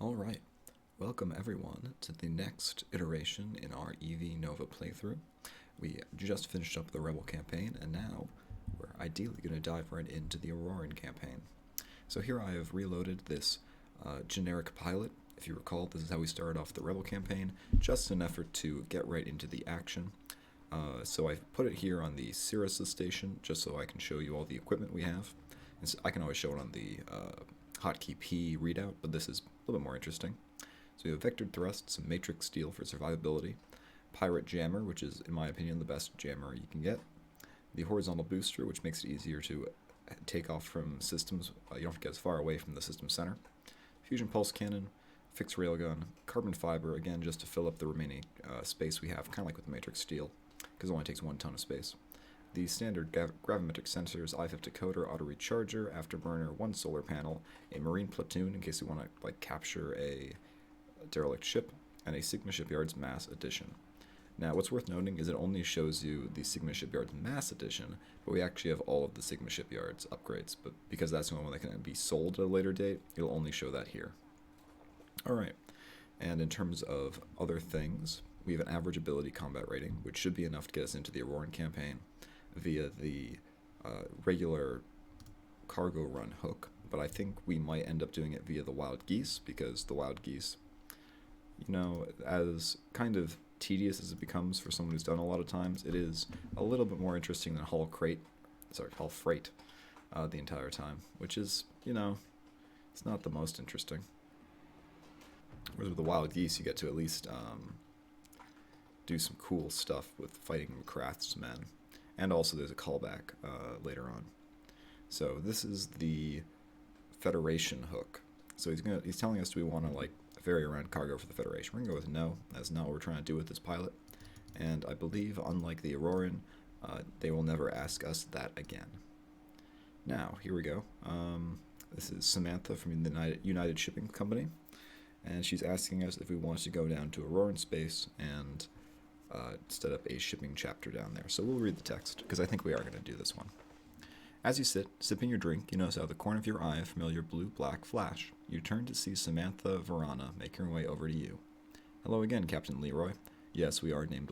Alright, welcome everyone to the next iteration in our EV Nova playthrough. We just finished up the Rebel campaign, and now we're ideally going to dive right into the Auroran campaign. So here I have reloaded this generic pilot. If you recall, this is how we started off the Rebel campaign, just in an effort to get right into the action. So I've put it here on the Sirius station, just so I can show you all the equipment we have. And so I can always show it on the hotkey P readout, but this is a little bit more interesting. So we have vectored thrust, some matrix steel for survivability, pirate jammer, which is, in my opinion, the best jammer you can get, the horizontal booster, which makes it easier to take off from systems. You don't have to get as far away from the system center, fusion pulse cannon, fixed railgun, carbon fiber, again, just to fill up the remaining space we have, kind of like with the matrix steel, because it only takes 1 ton of space. The standard gravimetric sensors, IFF decoder, auto recharger, afterburner, 1 solar panel, a marine platoon in case we want to capture a derelict ship, and a Sigma Shipyard's mass addition. Now, what's worth noting is it only shows you the Sigma Shipyard's mass addition, but we actually have all of the Sigma Shipyard's upgrades. But because that's the one that can be sold at a later date, it'll only show that here. Alright, and in terms of other things, we have an average ability combat rating, which should be enough to get us into the Auroran campaign via the regular cargo run hook, but I think we might end up doing it via the wild geese, because the wild geese, you know, as kind of tedious as it becomes for someone who's done a lot of times, it is a little bit more interesting than Hull Freight the entire time, which is, you know, it's not the most interesting. Whereas with the wild geese, you get to at least do some cool stuff with fighting craftsmen. And also there's a callback later on. So this is the Federation hook. So he's telling us we want to ferry around cargo for the Federation. We're gonna go with no. That's not what we're trying to do with this pilot. And I believe, unlike the Auroran, they will never ask us that again. Now here we go. This is Samantha from the United Shipping Company, and she's asking us if we want to go down to Auroran space and set up a shipping chapter down there. So we'll read the text, because I think we are going to do this one. As you sit, sipping your drink, you notice out of the corner of your eye a familiar blue-black flash. You turn to see Samantha Verana making her way over to you. Hello again, Captain Leroy. Yes, we are named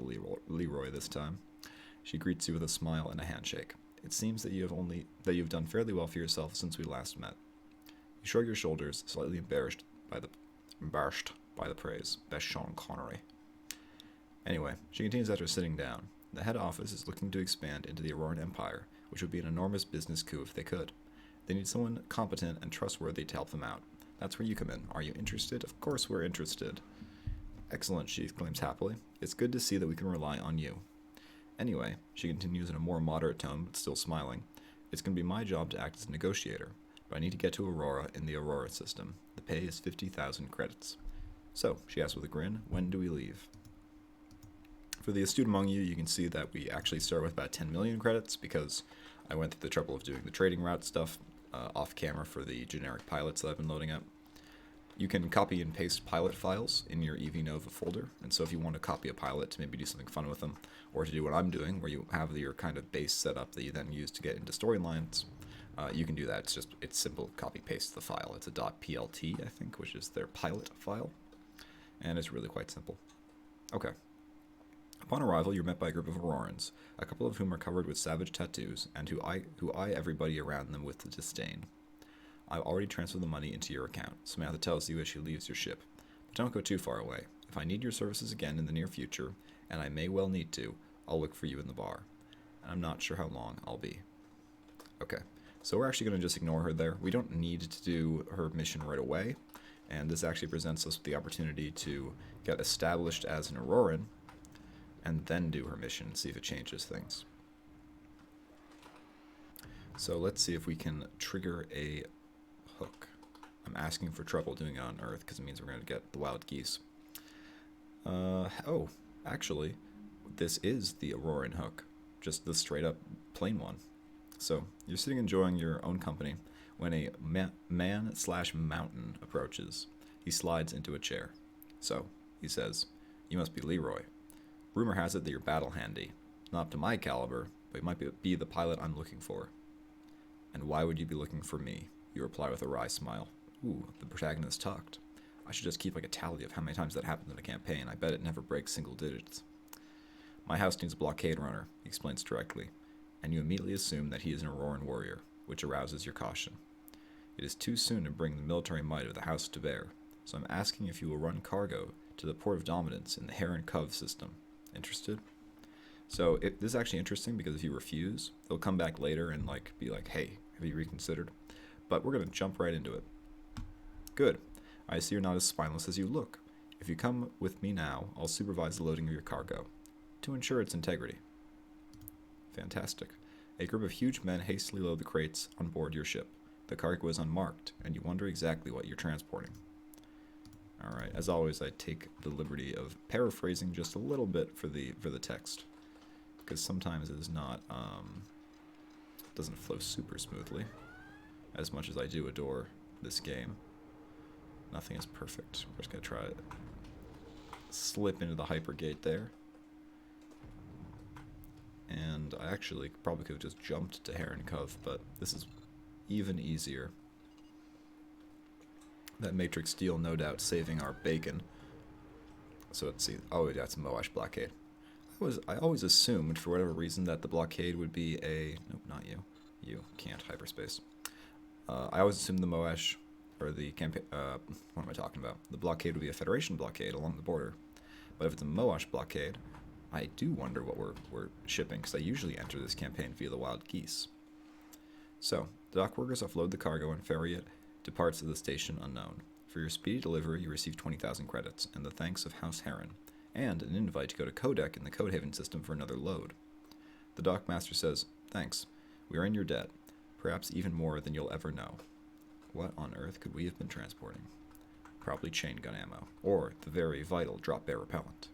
Leroy this time. She greets you with a smile and a handshake. It seems that you've done fairly well for yourself since we last met. You shrug your shoulders, slightly embarrassed by the praise. Best Sean Connery. Anyway, she continues after sitting down. The head office is looking to expand into the Auroran Empire, which would be an enormous business coup if they could. They need someone competent and trustworthy to help them out. That's where you come in. Are you interested? Of course we're interested. Excellent, she exclaims happily. It's good to see that we can rely on you. Anyway, she continues in a more moderate tone, but still smiling. It's going to be my job to act as a negotiator, but I need to get to Aurora in the Aurora system. The pay is 50,000 credits. So, she asks with a grin, when do we leave? For the astute among you, you can see that we actually start with about 10 million credits, because I went through the trouble of doing the trading route stuff off camera for the generic pilots that I've been loading up. You can copy and paste pilot files in your EV Nova folder, and so if you want to copy a pilot to maybe do something fun with them, or to do what I'm doing, where you have your kind of base set up that you then use to get into storylines, you can do that. It's simple copy-paste the file. It's a .plt, I think, which is their pilot file, and it's really quite simple. Okay. Upon arrival, you're met by a group of Aurorans, a couple of whom are covered with savage tattoos, and who eye everybody around them with disdain. I've already transferred the money into your account, Samantha tells you as she leaves your ship. But don't go too far away. If I need your services again in the near future, and I may well need to, I'll look for you in the bar. And I'm not sure how long I'll be. Okay, so we're actually going to just ignore her there. We don't need to do her mission right away, and this actually presents us with the opportunity to get established as an Auroran, and then do her mission and see if it changes things. So let's see if we can trigger a hook. I'm asking for trouble doing it on Earth because it means we're going to get the wild geese. Oh, actually, this is the Auroran hook, just the straight up plain one. So you're sitting enjoying your own company when a man/mountain approaches. He slides into a chair. So he says, "You must be Leroy. Rumor has it that you're battle handy. Not up to my caliber, but you might be the pilot I'm looking for." "And why would you be looking for me?" You reply with a wry smile. Ooh, the protagonist talked. I should just keep like a tally of how many times that happens in a campaign. I bet it never breaks single digits. My house needs a blockade runner, he explains directly, and you immediately assume that he is an Auroran warrior, which arouses your caution. It is too soon to bring the military might of the house to bear, so I'm asking if you will run cargo to the port of dominance in the Herron system. Interested? So this is actually interesting because if you refuse, they'll come back later and be like, hey, have you reconsidered? But we're going to jump right into it. Good. I see you're not as spineless as you look. If you come with me now, I'll supervise the loading of your cargo, to ensure its integrity. Fantastic. A group of huge men hastily load the crates on board your ship. The cargo is unmarked, and you wonder exactly what you're transporting. Alright, as always, I take the liberty of paraphrasing just a little bit for the text, because sometimes it is not, doesn't flow super smoothly, as much as I do adore this game. Nothing is perfect. We're just going to try to slip into the hypergate there. And I actually probably could have just jumped to Herron, but this is even easier. That matrix deal, no doubt, saving our bacon. So let's see. Oh, yeah, it's a Moash blockade. I always assumed, for whatever reason, that the blockade would be a... Nope, not you. You can't hyperspace. I always assumed the Moash, or the campaign... what am I talking about? The blockade would be a Federation blockade along the border. But if it's a Moash blockade, I do wonder what we're shipping, because I usually enter this campaign via the wild geese. So, the dock workers offload the cargo and ferry it to parts of the station unknown. For your speedy delivery, you receive 20,000 credits, and the thanks of House Herron, and an invite to go to Codec in the Codehaven system for another load. The dockmaster says, thanks. We are in your debt, perhaps even more than you'll ever know. What on earth could we have been transporting? Probably chain gun ammo, or the very vital drop bear repellent.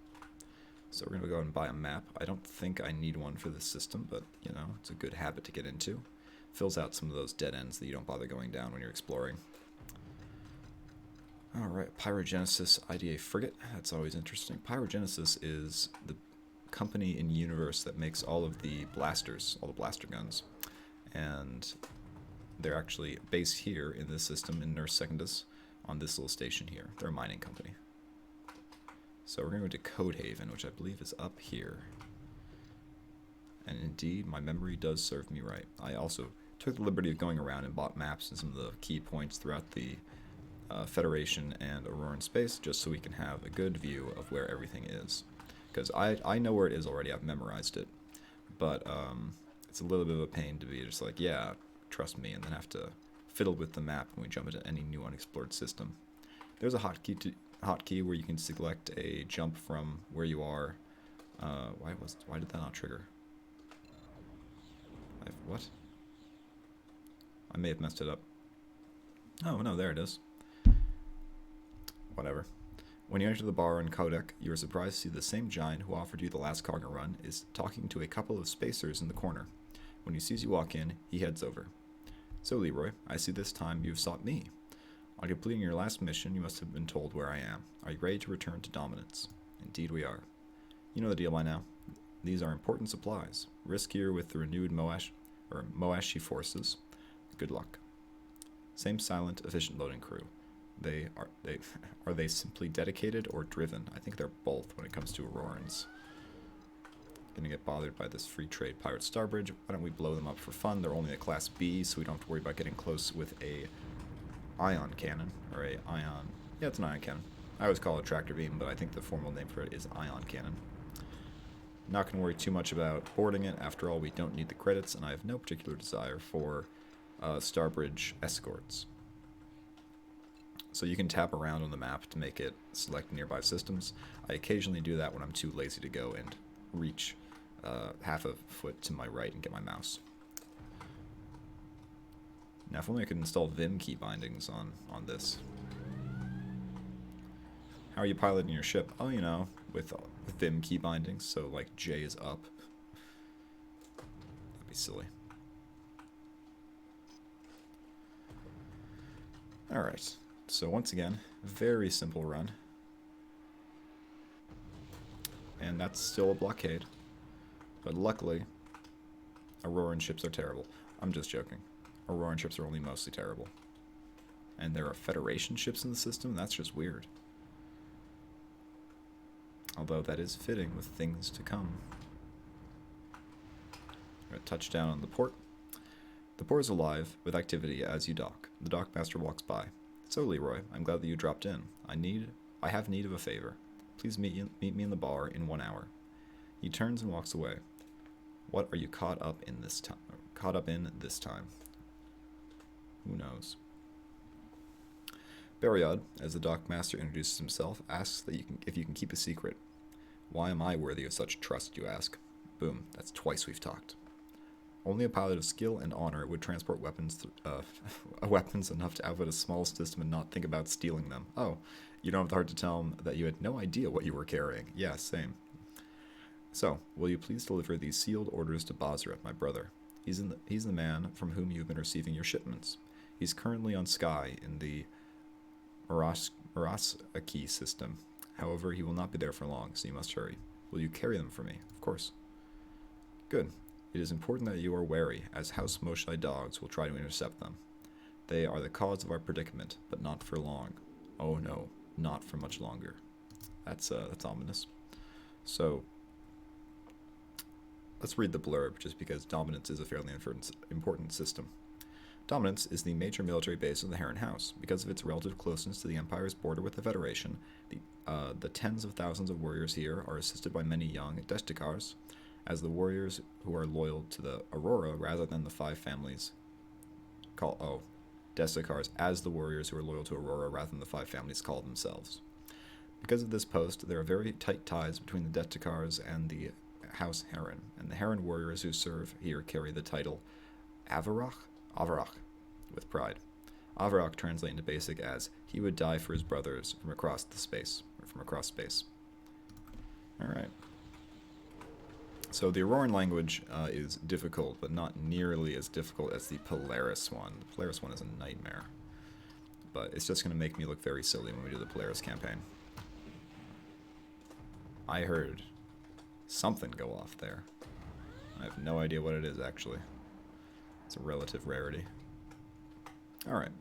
So we're going to go and buy a map. I don't think I need one for this system, but, you know, it's a good habit to get into. Fills out some of those dead ends that you don't bother going down when you're exploring. Alright, Pyrogenesis IDA frigate. That's always interesting. Pyrogenesis is the company in universe that makes all of the blasters, all the blaster guns. And they're actually based here in this system in Nurse Secundus on this little station here. They're a mining company. So we're going to go to Codehaven, which I believe is up here. And indeed, my memory does serve me right. I also took the liberty of going around and bought maps and some of the key points throughout the Federation and Auroran space, just so we can have a good view of where everything is. Because I know where it is already, I've memorized it. But it's a little bit of a pain to be just like, yeah, trust me, and then have to fiddle with the map when we jump into any new unexplored system. There's a hotkey where you can select a jump from where you are. Why did that not trigger? What? I may have messed it up. Oh, no, there it is. Whatever. When you enter the bar on Codec, you are surprised to see the same giant who offered you the last cargo run is talking to a couple of spacers in the corner. When he sees you walk in, he heads over. So, Leroy, I see this time you've sought me. On completing your last mission, you must have been told where I am. Are you ready to return to dominance? Indeed we are. You know the deal by now. These are important supplies. Riskier with the renewed Moashi forces. Good luck. Same silent, efficient loading crew. Are they simply dedicated or driven? I think they're both when it comes to Aurorans. Gonna get bothered by this free trade pirate starbridge. Why don't we blow them up for fun? They're only a class B, so we don't have to worry about getting close with a ion cannon, or a ion... Yeah, it's an ion cannon. I always call it a tractor beam, but I think the formal name for it is ion cannon. Not going to worry too much about boarding it. After all, we don't need the credits, and I have no particular desire for starbridge escorts. So you can tap around on the map to make it select nearby systems. I occasionally do that when I'm too lazy to go and reach half a foot to my right and get my mouse. Now, if only I could install Vim key bindings on this. How are you piloting your ship? Oh, you know, with Vim key bindings, so like J is up. That'd be silly. Alright, so once again, very simple run. And that's still a blockade. But luckily, Auroran ships are terrible. I'm just joking. Auroran ships are only mostly terrible. And there are Federation ships in the system? That's just weird. Although that is fitting with things to come. Touchdown on the port. The port is alive with activity as you dock. The dockmaster walks by. So, Leroy, I'm glad that you dropped in. I have need of a favor. Please meet me in the bar in 1 hour. He turns and walks away. What are you caught up in this time? Who knows? Bariad, as the dockmaster introduces himself, asks if you can keep a secret. Why am I worthy of such trust, you ask? Boom, that's twice we've talked. Only a pilot of skill and honor would transport weapons enough to outfit a small system and not think about stealing them. Oh, you don't have the heart to tell him that you had no idea what you were carrying. Yeah, same. So, will you please deliver these sealed orders to Basra, my brother? He's the man from whom you've been receiving your shipments. He's currently on Sky in the Marasaki system. However, he will not be there for long, so you must hurry. Will you carry them for me? Of course. Good. It is important that you are wary, as House Moshai dogs will try to intercept them. They are the cause of our predicament, but not for long. Oh no, not for much longer. That's ominous. So, let's read the blurb, just because Dominance is a fairly important system. Dominance is the major military base of the Herron House. Because of its relative closeness to the Empire's border with the Federation, the tens of thousands of warriors here are assisted by many young Destikars, as the warriors who are loyal to the Aurora rather than the five families Destikars as the warriors who are loyal to Aurora rather than the five families call themselves. Because of this post, there are very tight ties between the Destikars and the House Herron, and the Herron warriors who serve here carry the title Avarach, with pride. Avarach translates into basic as, he would die for his brothers from across space. Alright. So the Auroran language is difficult, but not nearly as difficult as the Polaris one. The Polaris one is a nightmare. But it's just going to make me look very silly when we do the Polaris campaign. I heard something go off there. I have no idea what it is, actually. It's a relative rarity. Alright,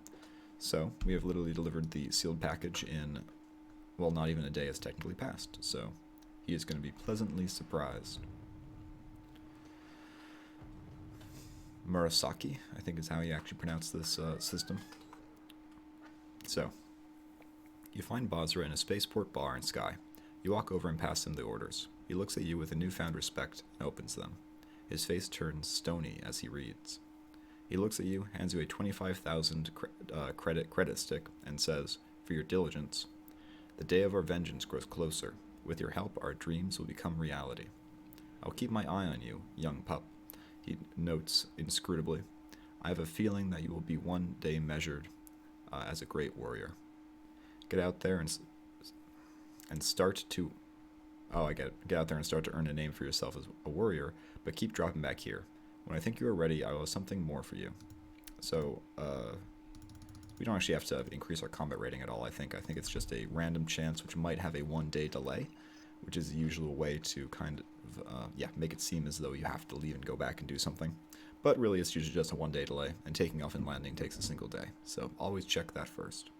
so we have literally delivered the sealed package in, well, not even a day has technically passed, so he is going to be pleasantly surprised. Murasaki, I think is how you actually pronounce this system. So, you find Basra in a spaceport bar in Sky. You walk over and pass him the orders. He looks at you with a newfound respect and opens them. His face turns stony as he reads. He looks at you, hands you a 25,000 credit stick, and says, for your diligence, the day of our vengeance grows closer. With your help, our dreams will become reality. I'll keep my eye on you, young pup, he notes inscrutably. I have a feeling that you will be one day measured as a great warrior. Get out there and start to... Oh, I get it. Get out there and start to earn a name for yourself as a warrior, but keep dropping back here. When I think you are ready, I will have something more for you. So, we don't actually have to increase our combat rating at all, I think. I think it's just a random chance, which might have a 1-day delay, which is the usual way to kind of, make it seem as though you have to leave and go back and do something. But really, it's usually just a 1-day delay, and taking off and landing takes a single day. So, always check that first.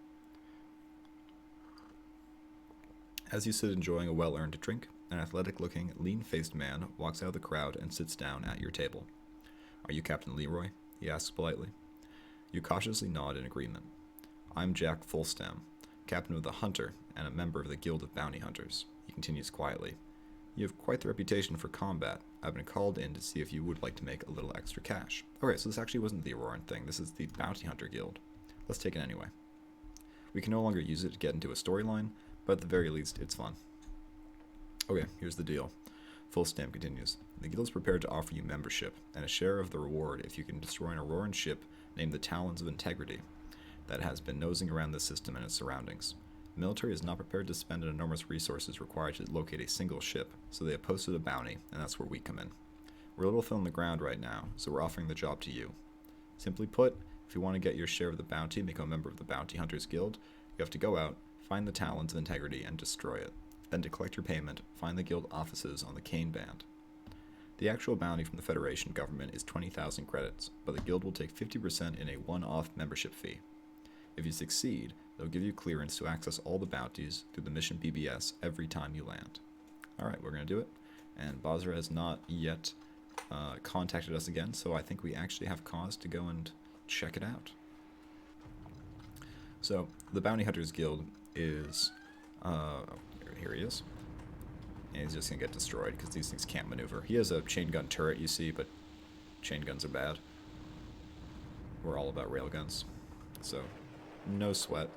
As you sit enjoying a well-earned drink, an athletic-looking, lean-faced man walks out of the crowd and sits down at your table. Are you Captain Leroy? He asks politely. You cautiously nod in agreement. I'm Jack Fulstam, captain of the Hunter and a member of the Guild of Bounty Hunters. He continues quietly. You have quite the reputation for combat. I've been called in to see if you would like to make a little extra cash. Okay, so this actually wasn't the Auroran thing. This is the Bounty Hunter Guild. Let's take it anyway. We can no longer use it to get into a storyline, but at the very least, it's fun. Okay, here's the deal. Fulstam continues. The guild is prepared to offer you membership, and a share of the reward if you can destroy an Auroran ship named the Talons of Integrity that has been nosing around the system and its surroundings. The military is not prepared to spend enormous resources required to locate a single ship, so they have posted a bounty, and that's where we come in. We're a little thin on the ground right now, so we're offering the job to you. Simply put, if you want to get your share of the bounty and become a member of the Bounty Hunters Guild, you have to go out, find the Talons of Integrity, and destroy it. Then to collect your payment, find the guild offices on the Cane Band. The actual bounty from the Federation government is 20,000 credits, but the guild will take 50% in a one-off membership fee. If you succeed, they'll give you clearance to access all the bounties through the mission BBS every time you land. Alright, we're going to do it. And Basra has not yet contacted us again, so I think we actually have cause to go and check it out. So, the Bounty Hunters Guild is... here he is. And he's just going to get destroyed because these things can't maneuver. He has a chain gun turret, you see, but chain guns are bad. We're all about railguns. So, no sweat.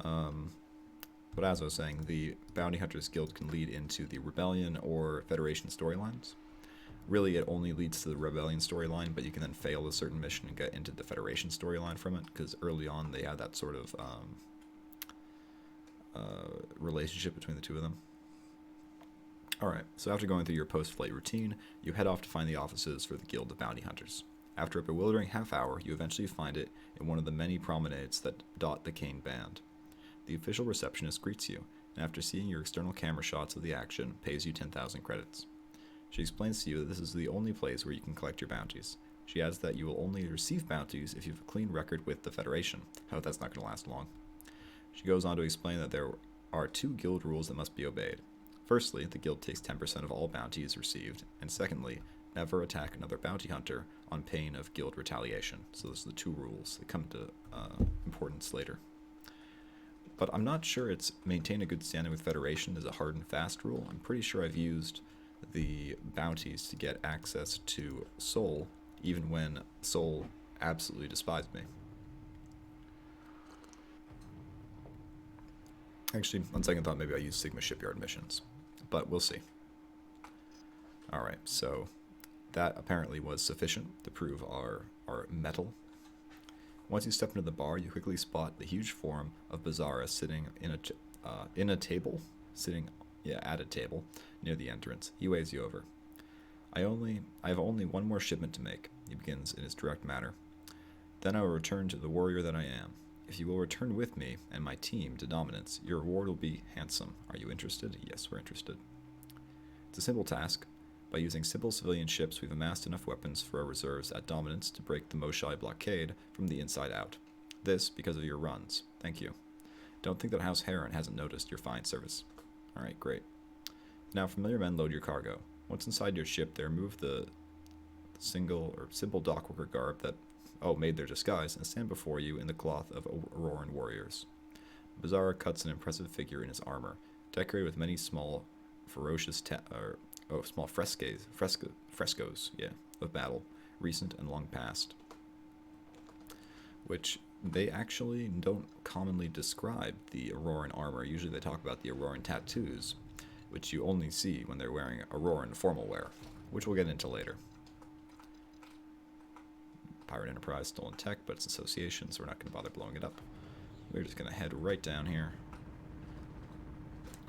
But as I was saying, the Bounty Hunters Guild can lead into the Rebellion or Federation storylines. Really, it only leads to the Rebellion storyline, but you can then fail a certain mission and get into the Federation storyline from it, because early on they had that sort of relationship between the two of them. Alright, so after going through your post-flight routine, you head off to find the offices for the Guild of Bounty Hunters. After a bewildering half hour, you eventually find it in one of the many promenades that dot the Cane Band. The official receptionist greets you, and after seeing your external camera shots of the action, pays you 10,000 credits. She explains to you that this is the only place where you can collect your bounties. She adds that you will only receive bounties if you have a clean record with the Federation. However, that's not going to last long. She goes on to explain that there are 2 guild rules that must be obeyed. Firstly, the guild takes 10% of all bounties received, and secondly, never attack another bounty hunter on pain of guild retaliation. So those are the 2 rules that come to importance later. But I'm not sure it's maintain a good standing with Federation is a hard and fast rule. I'm pretty sure I've used the bounties to get access to Soul, even when Soul absolutely despised me. Actually, on second thought, maybe I'll use Sigma Shipyard missions, but we'll see. Alright, so that apparently was sufficient to prove our mettle. Once you step into the bar, you quickly spot the huge form of Bizarra sitting in a table, at a table near the entrance. He waves you over. I have only one more shipment to make, he begins in his direct manner. Then I will return to the warrior that I am. If you will return with me and my team to Dominance, your reward will be handsome. Are you interested? Yes, we're interested. It's a simple task. By using simple civilian ships, we've amassed enough weapons for our reserves at Dominance to break the Moshai blockade from the inside out. This because of your runs. Thank you. Don't think that House Herron hasn't noticed your fine service. Alright, great. Now, familiar men load your cargo. Once inside your ship, they remove the simple dockworker garb that made their disguise and stand before you in the cloth of Auroran warriors. Bizarra cuts an impressive figure in his armor, decorated with many small, ferocious small frescoes of battle, recent and long past, which they actually don't commonly describe the Auroran armor. Usually they talk about the Auroran tattoos, which you only see when they're wearing Auroran formal wear, which we'll get into later. Pirate Enterprise, stolen tech, but it's association, so we're not going to bother blowing it up. We're just going to head right down here.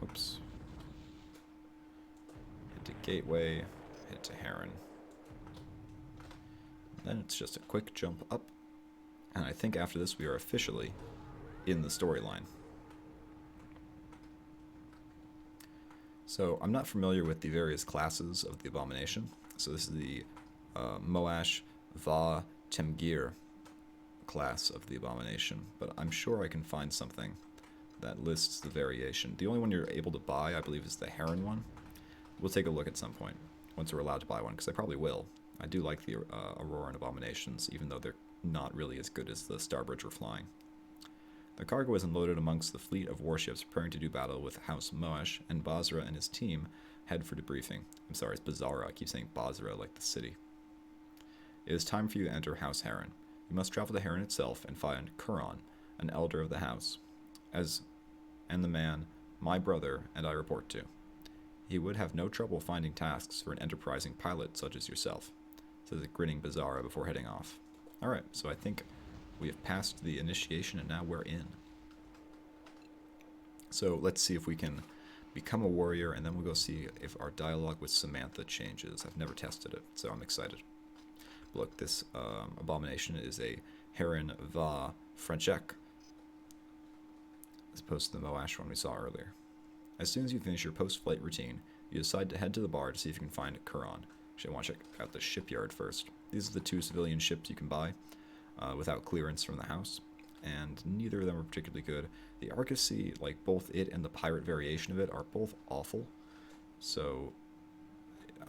Oops. Head to Gateway, head to Herron. Then it's just a quick jump up, and I think after this we are officially in the storyline. So I'm not familiar with the various classes of the Abomination. So this is the Moash Va Temgir class of the Abomination, but I'm sure I can find something that lists the variation. The only one you're able to buy, I believe, is the Herron one. We'll take a look at some point, once we're allowed to buy one, because I probably will. I do like the Auroran Abominations, even though they're not really as good as the Starbridge we're flying. The cargo is unloaded amongst the fleet of warships preparing to do battle with House Moash, and Basra and his team head for debriefing. I'm sorry, it's Bizarra. I keep saying Basra like the city. It is time for you to enter House Herron. You must travel to Herron itself and find Herron, an elder of the house, and the man my brother and I report to. He would have no trouble finding tasks for an enterprising pilot such as yourself, says a grinning Bizarra before heading off. Alright, so I think we have passed the initiation and now we're in. So let's see if we can become a warrior, and then we'll go see if our dialogue with Samantha changes. I've never tested it, so I'm excited. Look, this Abomination is a Herron Va Frenchek, as opposed to the Moash one we saw earlier. As soon as you finish your post-flight routine, you decide to head to the bar to see if you can find Herron. Actually, I want to check out the shipyard first. These are the 2 civilian ships you can buy without clearance from the house. and neither of them are particularly good. The Argosy, like both it and the pirate variation of it, are both awful. So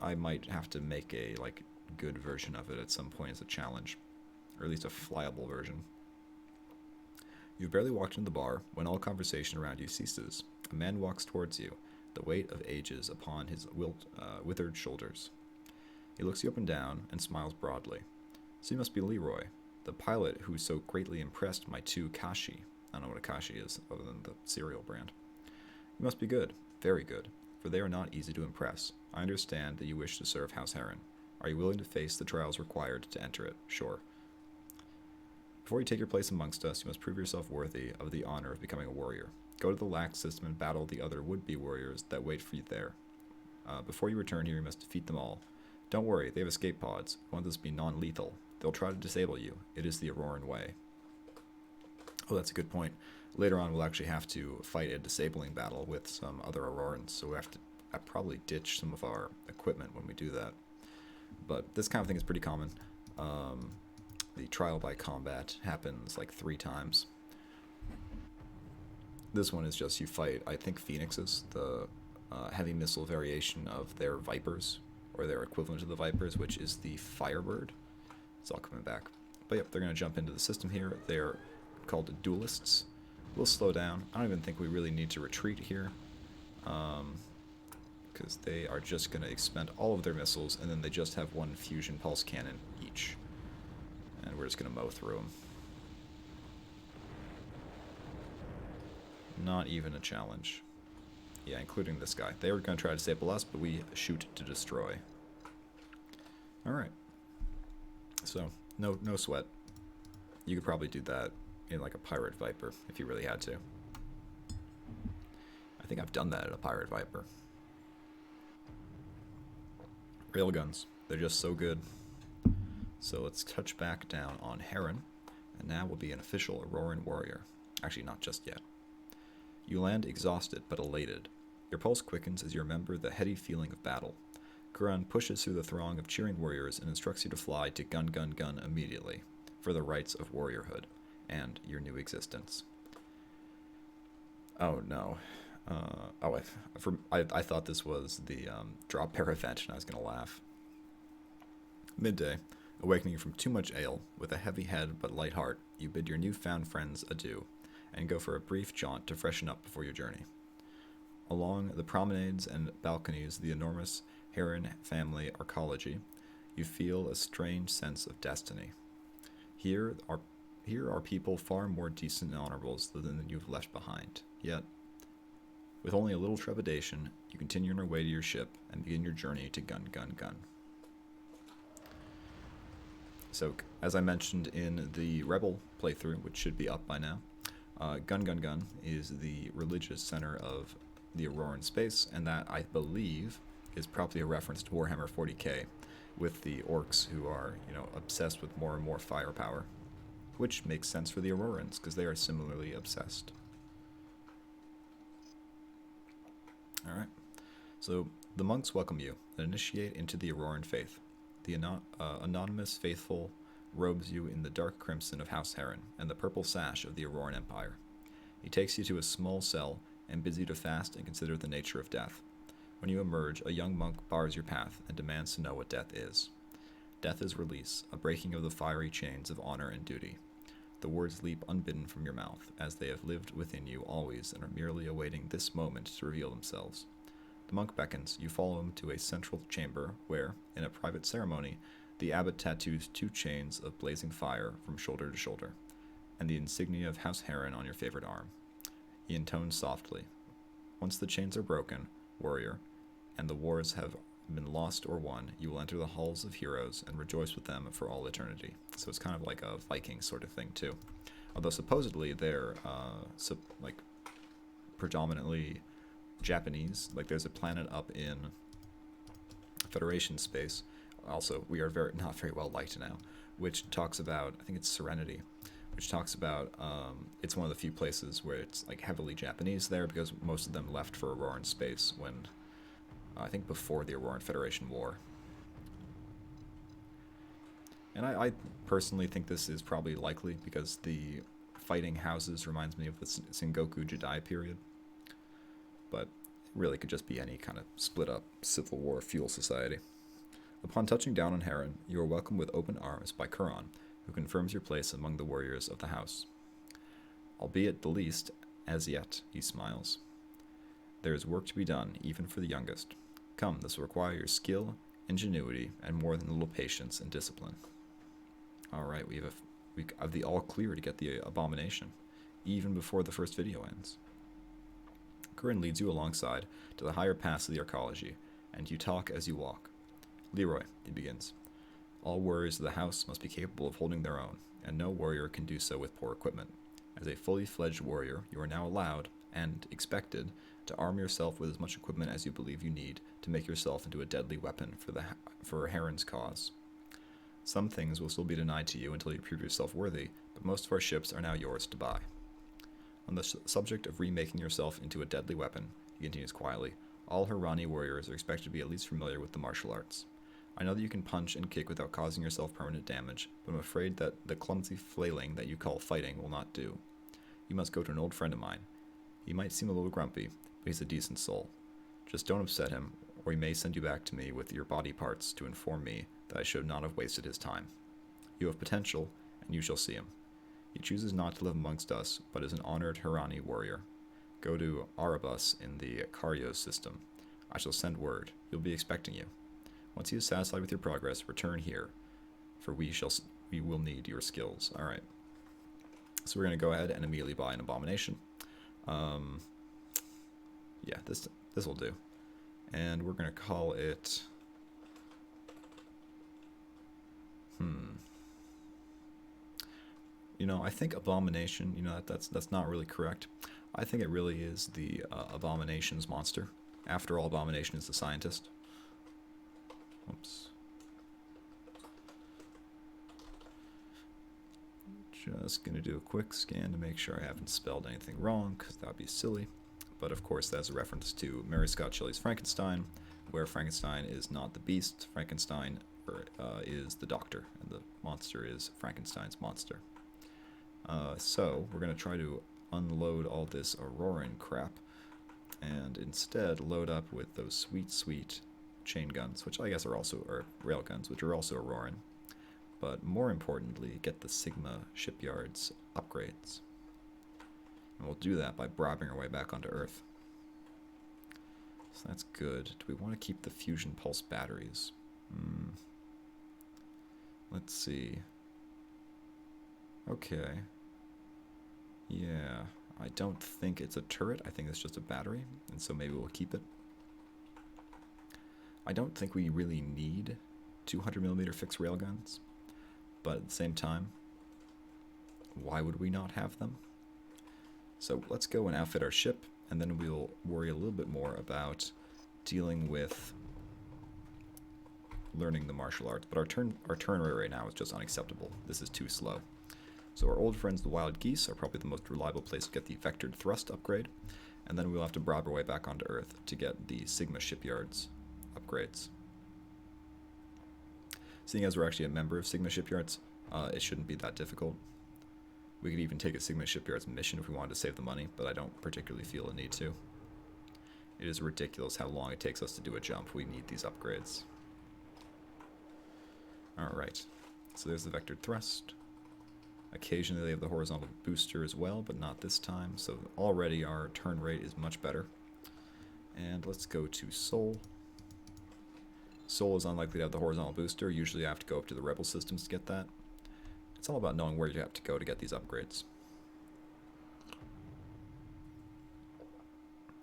I might have to make a like good version of it at some point as a challenge, or at least a flyable version. You've barely walked into the bar when all conversation around you ceases. A man walks towards you, the weight of ages upon his withered shoulders. He looks you up and down and smiles broadly. So you must be Leroy, the pilot who so greatly impressed my two Kashi. I don't know what a Kashi is, other than the cereal brand. You must be good, very good, for they are not easy to impress. I understand that you wish to serve House Herron. Are you willing to face the trials required to enter it? Sure. Before you take your place amongst us, you must prove yourself worthy of the honor of becoming a warrior. Go to the lax system and battle the other would-be warriors that wait for you there. Before you return here, you must defeat them all. Don't worry, they have escape pods. You want this to be non-lethal. They'll try to disable you. It is the Auroran way. Oh, that's a good point. Later on, we'll actually have to fight a disabling battle with some other Aurorans, so we have to probably ditch some of our equipment when we do that. But this kind of thing is pretty common. The trial by combat happens like 3 times. This one is just you fight, I think, Phoenixes, the heavy missile variation of their Vipers, or their equivalent to the Vipers, which is the Firebird. It's all coming back. But yep, they're going to jump into the system here. They're called duelists. We'll slow down. I don't even think we really need to retreat here, because they are just going to expend all of their missiles, and then they just have 1 fusion pulse cannon each. And we're just going to mow through them. Not even a challenge. Yeah, including this guy. They were going to try to disable us, but we shoot to destroy. Alright. So, no sweat. You could probably do that in like a Pirate Viper, if you really had to. I think I've done that at a Pirate Viper. Railguns. They're just so good. So let's touch back down on Herron, and now we'll be an official Auroran warrior. Actually, not just yet. You land exhausted but elated. Your pulse quickens as you remember the heady feeling of battle. Gurran pushes through the throng of cheering warriors and instructs you to fly to gun, gun, gun immediately, for the rights of warriorhood, and your new existence. Oh no. I thought this was the drop bear event, and I was going to laugh. Midday, awakening from too much ale, with a heavy head but light heart, you bid your newfound friends adieu, and go for a brief jaunt to freshen up before your journey. Along the promenades and balconies of the enormous Herron family arcology, you feel a strange sense of destiny. Here are people far more decent and honorable than you've left behind. Yet, with only a little trepidation, you continue on your way to your ship and begin your journey to Gun, Gun, Gun. So, as I mentioned in the Rebel playthrough, which should be up by now, Gun, Gun, Gun is the religious center of the Auroran space, and that, I believe, is probably a reference to Warhammer 40k, with the orcs who are, obsessed with more and more firepower, which makes sense for the Aurorans, because they are similarly obsessed. Alright, so the monks welcome you and initiate into the Auroran faith. The anonymous faithful robes you in the dark crimson of House Herron and the purple sash of the Auroran Empire. He takes you to a small cell and bids you to fast and consider the nature of death. When you emerge, a young monk bars your path and demands to know what death is. Death is release, a breaking of the fiery chains of honor and duty. The words leap unbidden from your mouth, as they have lived within you always and are merely awaiting this moment to reveal themselves. The monk beckons. You follow him to a central chamber where, in a private ceremony, the abbot tattoos 2 chains of blazing fire from shoulder to shoulder, and the insignia of House Herron on your favorite arm. He intones softly. Once the chains are broken, warrior, and the wars have been lost or won, you will enter the halls of heroes and rejoice with them for all eternity. So it's kind of like a Viking sort of thing, too. Although supposedly they're predominantly Japanese. Like, there's a planet up in Federation space. Also, we are not very well liked now, which talks about, I think it's Serenity, which talks about, it's one of the few places where it's like heavily Japanese there, because most of them left for Auroran space when, I think before the Auroran Federation War. And I personally think this is probably likely, because the fighting houses reminds me of the Sengoku Jidai period. But it really could just be any kind of split up Civil War feudal society. Upon touching down on Herron, you are welcomed with open arms by Kuron, who confirms your place among the warriors of the house. Albeit the least, as yet, he smiles. There is work to be done, even for the youngest. Come, this will require your skill, ingenuity, and more than a little patience and discipline. Alright, we have the all clear to get the abomination, even before the first video ends. Kuron leads you alongside to the higher pass of the arcology, and you talk as you walk. Leroy, he begins. All warriors of the house must be capable of holding their own, and no warrior can do so with poor equipment. As a fully fledged warrior, you are now allowed, and expected, to arm yourself with as much equipment as you believe you need to make yourself into a deadly weapon for Herron's cause. Some things will still be denied to you until you prove yourself worthy, but most of our ships are now yours to buy. On the subject of remaking yourself into a deadly weapon, he continues quietly, all Herrani warriors are expected to be at least familiar with the martial arts. I know that you can punch and kick without causing yourself permanent damage, but I'm afraid that the clumsy flailing that you call fighting will not do. You must go to an old friend of mine. He might seem a little grumpy, but he's a decent soul. Just don't upset him, or he may send you back to me with your body parts to inform me that I should not have wasted his time. You have potential, and you shall see him. He chooses not to live amongst us, but is an honored Herrani warrior. Go to Arabus in the Karyos system. I shall send word. He'll be expecting you. Once he is satisfied with your progress, return here, for we will need your skills. All right. So we're going to go ahead and immediately buy an abomination. Yeah, this will do. And we're going to call it... You know, I think abomination, you know, that's not really correct. I think it really is the abomination's monster. After all, abomination is the scientist. Oops. Just going to do a quick scan to make sure I haven't spelled anything wrong, because that would be silly. But of course, that's a reference to Mary Scott Shelley's Frankenstein, where Frankenstein is not the beast. Frankenstein is the doctor, and the monster is Frankenstein's monster. So we're going to try to unload all this Auroran crap, and instead load up with those sweet, sweet chain guns, which I guess are rail guns, which are also Auroran. But more importantly, get the Sigma shipyards upgrades. And we'll do that by bribing our way back onto Earth. So that's good. Do we want to keep the fusion pulse batteries? Let's see. Okay. Yeah, I don't think it's a turret. I think it's just a battery, and so maybe we'll keep it. I don't think we really need 200mm fixed railguns, but at the same time, why would we not have them? So let's go and outfit our ship, and then we'll worry a little bit more about dealing with learning the martial arts. But our turn rate right now is just unacceptable. This is too slow. So our old friends, the wild geese, are probably the most reliable place to get the vectored thrust upgrade, and then we'll have to bribe our way back onto Earth to get the Sigma shipyards upgrades. Seeing as we're actually a member of Sigma shipyards, it shouldn't be that difficult. We could even take a Sigma shipyards mission if we wanted to save the money, but I don't particularly feel a need to. It is ridiculous how long it takes us to do a jump. We need these upgrades. Alright, so there's the vectored thrust. Occasionally they have the horizontal booster as well, but not this time, so already our turn rate is much better. And let's go to Sol. Sol is unlikely to have the horizontal booster. Usually I have to go up to the Rebel systems to get that. It's all about knowing where you have to go to get these upgrades.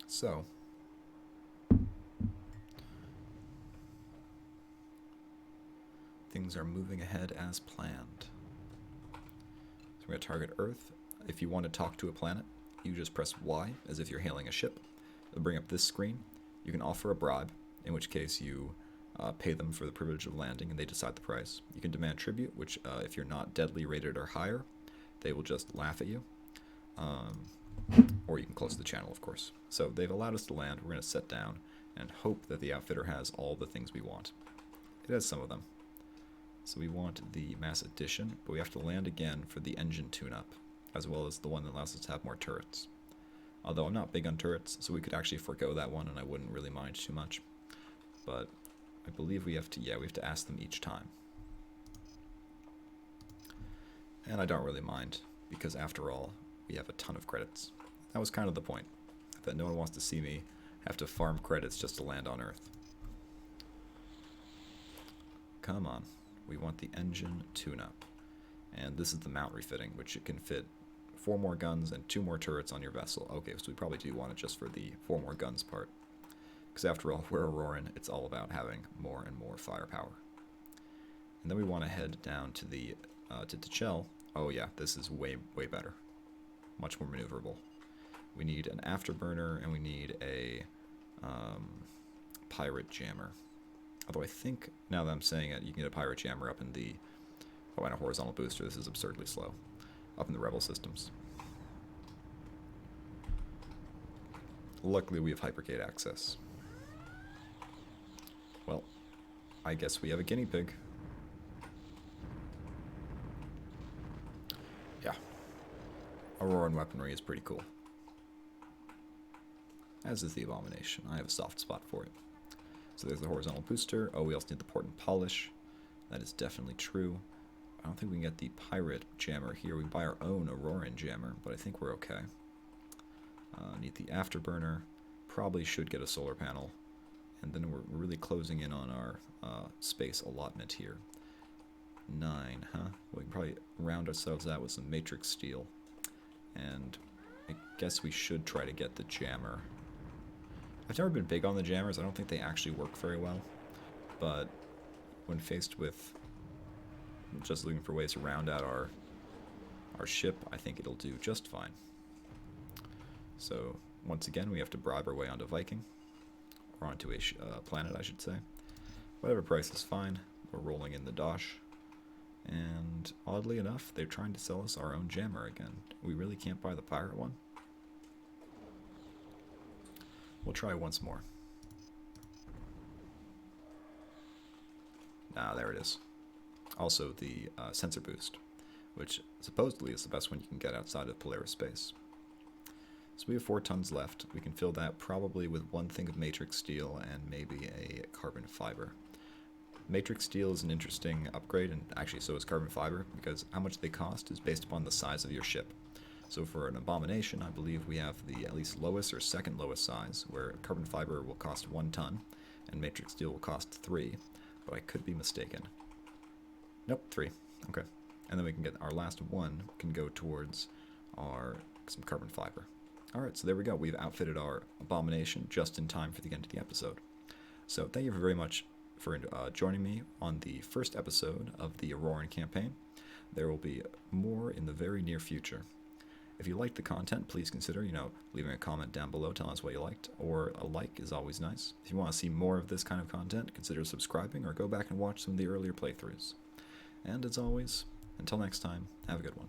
So, things are moving ahead as planned. So we're going to target Earth. If you want to talk to a planet, you just press Y as if you're hailing a ship. It'll bring up this screen. You can offer a bribe, in which case you pay them for the privilege of landing and they decide the price. You can demand tribute, which if you're not deadly rated or higher, they will just laugh at you. Or you can close the channel, of course. So they've allowed us to land. We're going to sit down and hope that the outfitter has all the things we want. It has some of them. So we want the mass addition, but we have to land again for the engine tune-up. as well as the one that allows us to have more turrets. Although I'm not big on turrets, so we could actually forego that one and I wouldn't really mind too much. But I believe we have to ask them each time. And I don't really mind, because after all, we have a ton of credits. That was kind of the point, that no one wants to see me have to farm credits just to land on Earth. Come on, we want the engine tune-up. And this is the mount refitting, which it can fit 4 more guns and 2 more turrets on your vessel. Okay, so we probably do want it just for the 4 more guns part. Because after all, we're Auroran, it's all about having more and more firepower. And then we want to head down to the to Chell. Oh yeah, this is way better. Much more maneuverable. We need an afterburner, and we need a pirate jammer. Although I think, now that I'm saying it, you can get a pirate jammer up in the... Oh, and a horizontal booster. This is absurdly slow. Up in the rebel systems. Luckily, we have hypergate access. Well, I guess we have a guinea pig. Yeah. Auroran weaponry is pretty cool. As is the abomination. I have a soft spot for it. So there's the horizontal booster. Oh, we also need the port and polish. That is definitely true. I don't think we can get the pirate jammer here. We can buy our own Auroran jammer, but I think we're okay. Need the afterburner. Probably should get a solar panel. And then we're really closing in on our space allotment here. 9, huh? Well, we can probably round ourselves out with some matrix steel. And I guess we should try to get the jammer. I've never been big on the jammers. I don't think they actually work very well. But when faced with just looking for ways to round out our ship, I think it'll do just fine. So once again, we have to bribe our way onto Viking, or onto a planet, I should say. Whatever price is fine. We're rolling in the dosh, and oddly enough, they're trying to sell us our own jammer again. We really can't buy the pirate one. We'll try once more. Ah, there it is. Also the sensor boost, which supposedly is the best one you can get outside of Polaris space. So we have 4 tons left. We can fill that probably with 1 thing of matrix steel and maybe a carbon fiber. Matrix steel is an interesting upgrade, and actually so is carbon fiber, because how much they cost is based upon the size of your ship. So for an abomination, I believe we have the at least lowest or second lowest size, where carbon fiber will cost 1 ton, and matrix steel will cost 3, but I could be mistaken. Nope, 3. Okay. And then we can get our last 1 can go towards some carbon fiber. Alright, so there we go. We've outfitted our abomination just in time for the end of the episode. So thank you very much for joining me on the first episode of the Auroran campaign. There will be more in the very near future. If you liked the content, please consider, leaving a comment down below telling us what you liked, or a like is always nice. If you want to see more of this kind of content, consider subscribing or go back and watch some of the earlier playthroughs. And as always, until next time, have a good one.